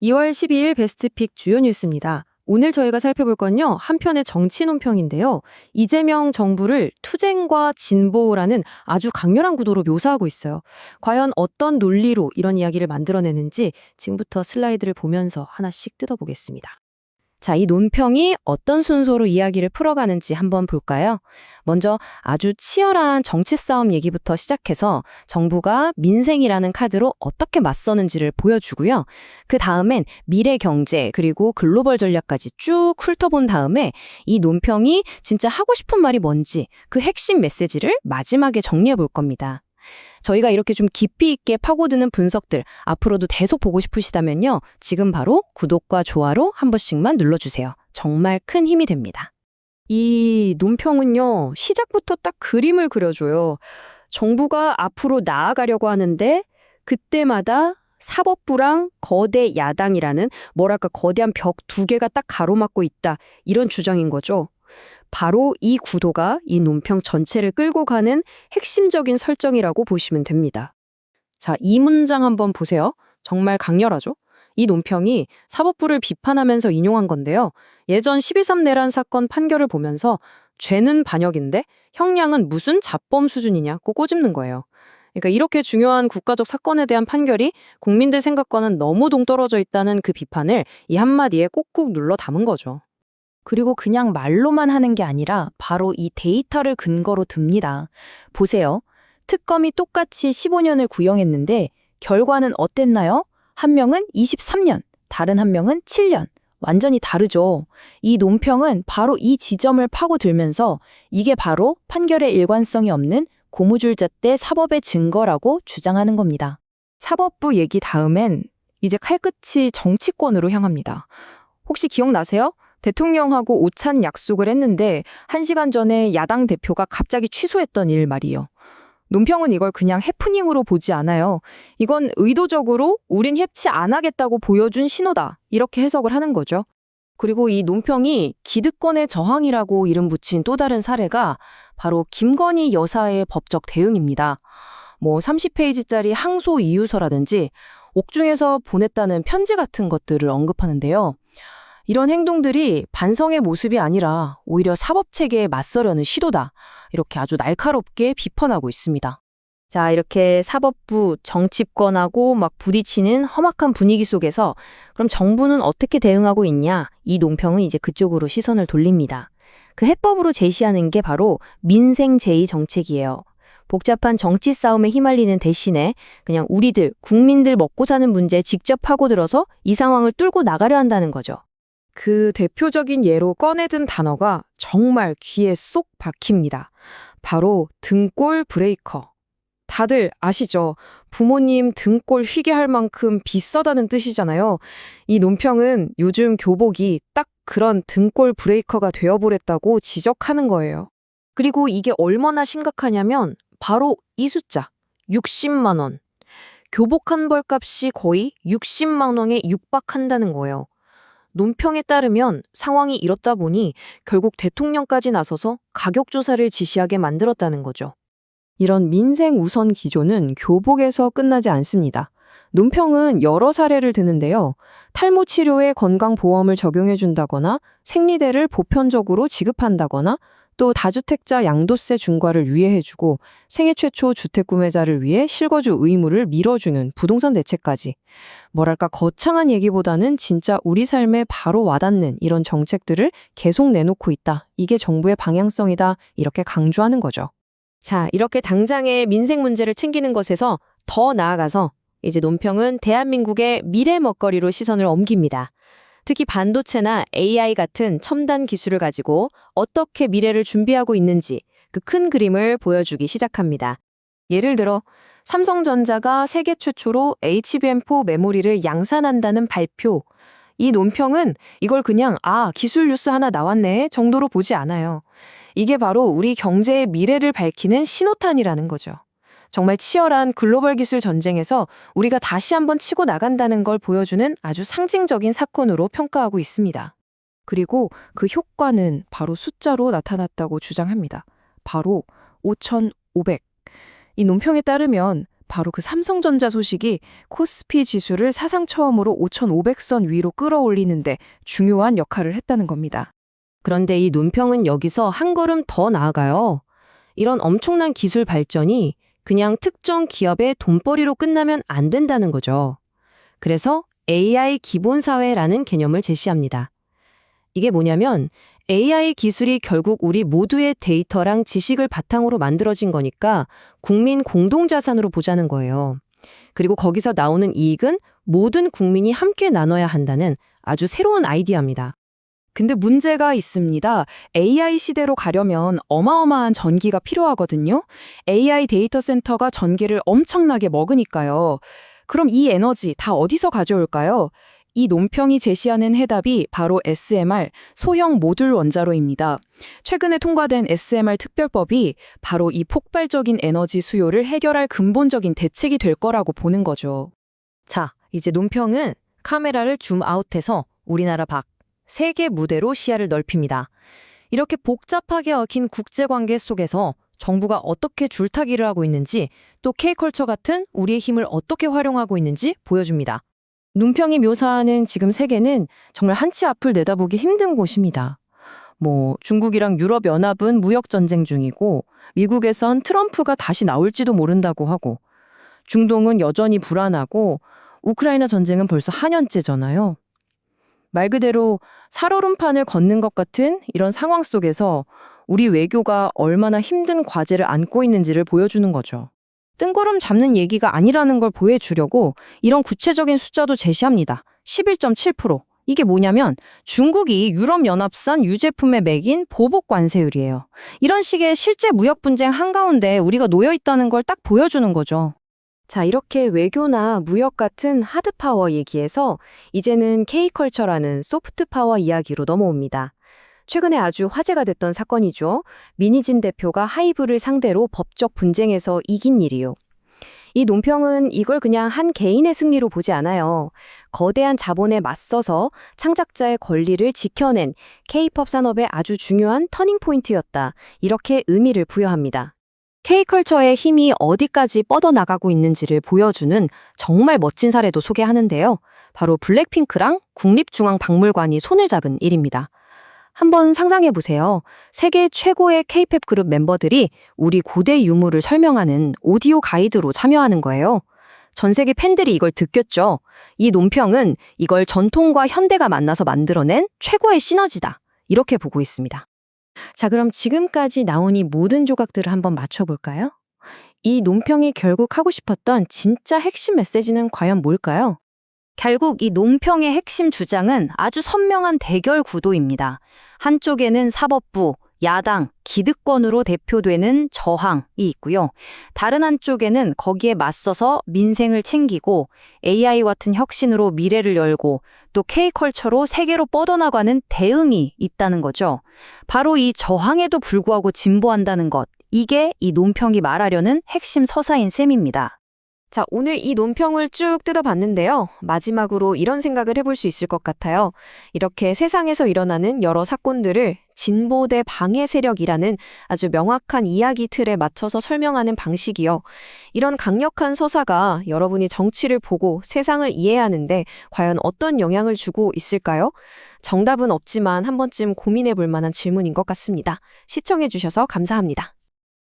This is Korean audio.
2월 12일 베스트픽 주요 뉴스입니다. 오늘 저희가 살펴볼 건요, 한편의 정치 논평인데요. 이재명 정부를 투쟁과 진보라는 아주 강렬한 구도로 묘사하고 있어요. 과연 어떤 논리로 이런 이야기를 만들어내는지 지금부터 슬라이드를 보면서 하나씩 뜯어보겠습니다. 자, 이 논평이 어떤 순서로 이야기를 풀어가는지 한번 볼까요? 먼저 아주 치열한 정치 싸움 얘기부터 시작해서 정부가 민생이라는 카드로 어떻게 맞서는지를 보여주고요. 그 다음엔 미래 경제 그리고 글로벌 전략까지 쭉 훑어본 다음에 이 논평이 진짜 하고 싶은 말이 뭔지 그 핵심 메시지를 마지막에 정리해 볼 겁니다. 저희가 이렇게 좀 깊이 있게 파고드는 분석들 앞으로도 계속 보고 싶으시다면요. 지금 바로 구독과 좋아로 한 번씩만 눌러주세요. 정말 큰 힘이 됩니다. 이 논평은요, 시작부터 딱 그림을 그려줘요. 정부가 앞으로 나아가려고 하는데 그때마다 사법부랑 거대 야당이라는 뭐랄까 거대한 벽 두 개가 딱 가로막고 있다. 이런 주장인 거죠. 바로 이 구도가 이 논평 전체를 끌고 가는 핵심적인 설정이라고 보시면 됩니다. 자, 이 문장 한번 보세요. 정말 강렬하죠? 이 논평이 사법부를 비판하면서 인용한 건데요. 예전 12.3 내란 사건 판결을 보면서 죄는 반역인데 형량은 무슨 자범 수준이냐고 꼬집는 거예요. 그러니까 이렇게 중요한 국가적 사건에 대한 판결이 국민들 생각과는 너무 동떨어져 있다는 그 비판을 이 한마디에 꾹꾹 눌러 담은 거죠. 그리고 그냥 말로만 하는 게 아니라 바로 이 데이터를 근거로 듭니다. 보세요. 특검이 똑같이 15년을 구형했는데 결과는 어땠나요? 한 명은 23년, 다른 한 명은 7년. 완전히 다르죠. 이 논평은 바로 이 지점을 파고들면서 이게 바로 판결의 일관성이 없는 고무줄잣대 사법의 증거라고 주장하는 겁니다. 사법부 얘기 다음엔 이제 칼끝이 정치권으로 향합니다. 혹시 기억나세요? 대통령하고 오찬 약속을 했는데 1시간 전에 야당 대표가 갑자기 취소했던 일 말이요. 논평은 이걸 그냥 해프닝으로 보지 않아요. 이건 의도적으로 우린 협치 안 하겠다고 보여준 신호다. 이렇게 해석을 하는 거죠. 그리고 이 논평이 기득권의 저항이라고 이름 붙인 또 다른 사례가 바로 김건희 여사의 법적 대응입니다. 30페이지짜리 항소 이유서라든지 옥중에서 보냈다는 편지 같은 것들을 언급하는데요. 이런 행동들이 반성의 모습이 아니라 오히려 사법체계에 맞서려는 시도다. 이렇게 아주 날카롭게 비판하고 있습니다. 자, 이렇게 사법부, 정치권하고 막 부딪히는 험악한 분위기 속에서 그럼 정부는 어떻게 대응하고 있냐? 이 논평은 이제 그쪽으로 시선을 돌립니다. 그 해법으로 제시하는 게 바로 민생 제의 정책이에요. 복잡한 정치 싸움에 휘말리는 대신에 그냥 우리들, 국민들 먹고 사는 문제에 직접 파고들어서 이 상황을 뚫고 나가려 한다는 거죠. 그 대표적인 예로 꺼내든 단어가 정말 귀에 쏙 박힙니다. 바로 등골 브레이커. 다들 아시죠? 부모님 등골 휘게 할 만큼 비싸다는 뜻이잖아요. 이 논평은 요즘 교복이 딱 그런 등골 브레이커가 되어버렸다고 지적하는 거예요. 그리고 이게 얼마나 심각하냐면 바로 이 숫자, 60만 원. 교복 한 벌 값이 거의 60만 원에 육박한다는 거예요. 논평에 따르면 상황이 이렇다 보니 결국 대통령까지 나서서 가격 조사를 지시하게 만들었다는 거죠. 이런 민생 우선 기조는 교복에서 끝나지 않습니다. 논평은 여러 사례를 드는데요. 탈모 치료에 건강보험을 적용해준다거나 생리대를 보편적으로 지급한다거나 또 다주택자 양도세 중과를 유예해주고 생애 최초 주택 구매자를 위해 실거주 의무를 밀어주는 부동산 대책까지. 뭐랄까 거창한 얘기보다는 진짜 우리 삶에 바로 와닿는 이런 정책들을 계속 내놓고 있다. 이게 정부의 방향성이다. 이렇게 강조하는 거죠. 자, 이렇게 당장의 민생 문제를 챙기는 것에서 더 나아가서 이제 논평은 대한민국의 미래 먹거리로 시선을 옮깁니다. 특히 반도체나 AI 같은 첨단 기술을 가지고 어떻게 미래를 준비하고 있는지 그 큰 그림을 보여주기 시작합니다. 예를 들어 삼성전자가 세계 최초로 HBM4 메모리를 양산한다는 발표. 이 논평은 이걸 그냥 기술 뉴스 하나 나왔네 정도로 보지 않아요. 이게 바로 우리 경제의 미래를 밝히는 신호탄이라는 거죠. 정말 치열한 글로벌 기술 전쟁에서 우리가 다시 한번 치고 나간다는 걸 보여주는 아주 상징적인 사건으로 평가하고 있습니다. 그리고 그 효과는 바로 숫자로 나타났다고 주장합니다. 바로 5,500. 이 논평에 따르면 바로 그 삼성전자 소식이 코스피 지수를 사상 처음으로 5,500선 위로 끌어올리는데 중요한 역할을 했다는 겁니다. 그런데 이 논평은 여기서 한 걸음 더 나아가요. 이런 엄청난 기술 발전이 그냥 특정 기업의 돈벌이로 끝나면 안 된다는 거죠. 그래서 AI 기본사회라는 개념을 제시합니다. 이게 뭐냐면 AI 기술이 결국 우리 모두의 데이터랑 지식을 바탕으로 만들어진 거니까 국민 공동자산으로 보자는 거예요. 그리고 거기서 나오는 이익은 모든 국민이 함께 나눠야 한다는 아주 새로운 아이디어입니다. 근데 문제가 있습니다. AI 시대로 가려면 어마어마한 전기가 필요하거든요. AI 데이터 센터가 전기를 엄청나게 먹으니까요. 그럼 이 에너지 다 어디서 가져올까요? 이 논평이 제시하는 해답이 바로 SMR, 소형 모듈 원자로입니다. 최근에 통과된 SMR 특별법이 바로 이 폭발적인 에너지 수요를 해결할 근본적인 대책이 될 거라고 보는 거죠. 자, 이제 논평은 카메라를 줌아웃해서 우리나라 밖, 세계 무대로 시야를 넓힙니다. 이렇게 복잡하게 얽힌 국제관계 속에서 정부가 어떻게 줄타기를 하고 있는지, 또 K컬처 같은 우리의 힘을 어떻게 활용하고 있는지 보여줍니다. 논평이 묘사하는 지금 세계는 정말 한치 앞을 내다보기 힘든 곳입니다. 중국이랑 유럽연합은 무역전쟁 중이고, 미국에선 트럼프가 다시 나올지도 모른다고 하고, 중동은 여전히 불안하고, 우크라이나 전쟁은 벌써 4년째잖아요. 말 그대로 살얼음판을 걷는 것 같은 이런 상황 속에서 우리 외교가 얼마나 힘든 과제를 안고 있는지를 보여주는 거죠. 뜬구름 잡는 얘기가 아니라는 걸 보여주려고 이런 구체적인 숫자도 제시합니다. 11.7%. 이게 뭐냐면 중국이 유럽연합산 유제품에 매긴 보복 관세율이에요. 이런 식의 실제 무역 분쟁 한가운데 우리가 놓여 있다는 걸 딱 보여주는 거죠. 자, 이렇게 외교나 무역 같은 하드파워 얘기에서 이제는 K컬처라는 소프트파워 이야기로 넘어옵니다. 최근에 아주 화제가 됐던 사건이죠. 민희진 대표가 하이브를 상대로 법적 분쟁에서 이긴 일이요. 이 논평은 이걸 그냥 한 개인의 승리로 보지 않아요. 거대한 자본에 맞서서 창작자의 권리를 지켜낸 K-팝 산업의 아주 중요한 터닝포인트였다. 이렇게 의미를 부여합니다. K컬처의 힘이 어디까지 뻗어나가고 있는지를 보여주는 정말 멋진 사례도 소개하는데요. 바로 블랙핑크랑 국립중앙박물관이 손을 잡은 일입니다. 한번 상상해보세요. 세계 최고의 K-팝 그룹 멤버들이 우리 고대 유물을 설명하는 오디오 가이드로 참여하는 거예요. 전 세계 팬들이 이걸 듣겼죠. 이 논평은 이걸 전통과 현대가 만나서 만들어낸 최고의 시너지다. 이렇게 보고 있습니다. 자, 그럼 지금까지 나온 이 모든 조각들을 한번 맞춰볼까요? 이 논평이 결국 하고 싶었던 진짜 핵심 메시지는 과연 뭘까요? 결국 이 논평의 핵심 주장은 아주 선명한 대결 구도입니다. 한쪽에는 사법부, 야당, 기득권으로 대표되는 저항이 있고요. 다른 한쪽에는 거기에 맞서서 민생을 챙기고 AI 같은 혁신으로 미래를 열고 또 K컬처로 세계로 뻗어나가는 대응이 있다는 거죠. 바로 이 저항에도 불구하고 진보한다는 것, 이게 이 논평이 말하려는 핵심 서사인 셈입니다. 자, 오늘 이 논평을 쭉 뜯어봤는데요. 마지막으로 이런 생각을 해볼 수 있을 것 같아요. 이렇게 세상에서 일어나는 여러 사건들을 진보 대 방해 세력이라는 아주 명확한 이야기 틀에 맞춰서 설명하는 방식이요. 이런 강력한 서사가 여러분이 정치를 보고 세상을 이해하는데 과연 어떤 영향을 주고 있을까요? 정답은 없지만 한 번쯤 고민해 볼 만한 질문인 것 같습니다. 시청해 주셔서 감사합니다.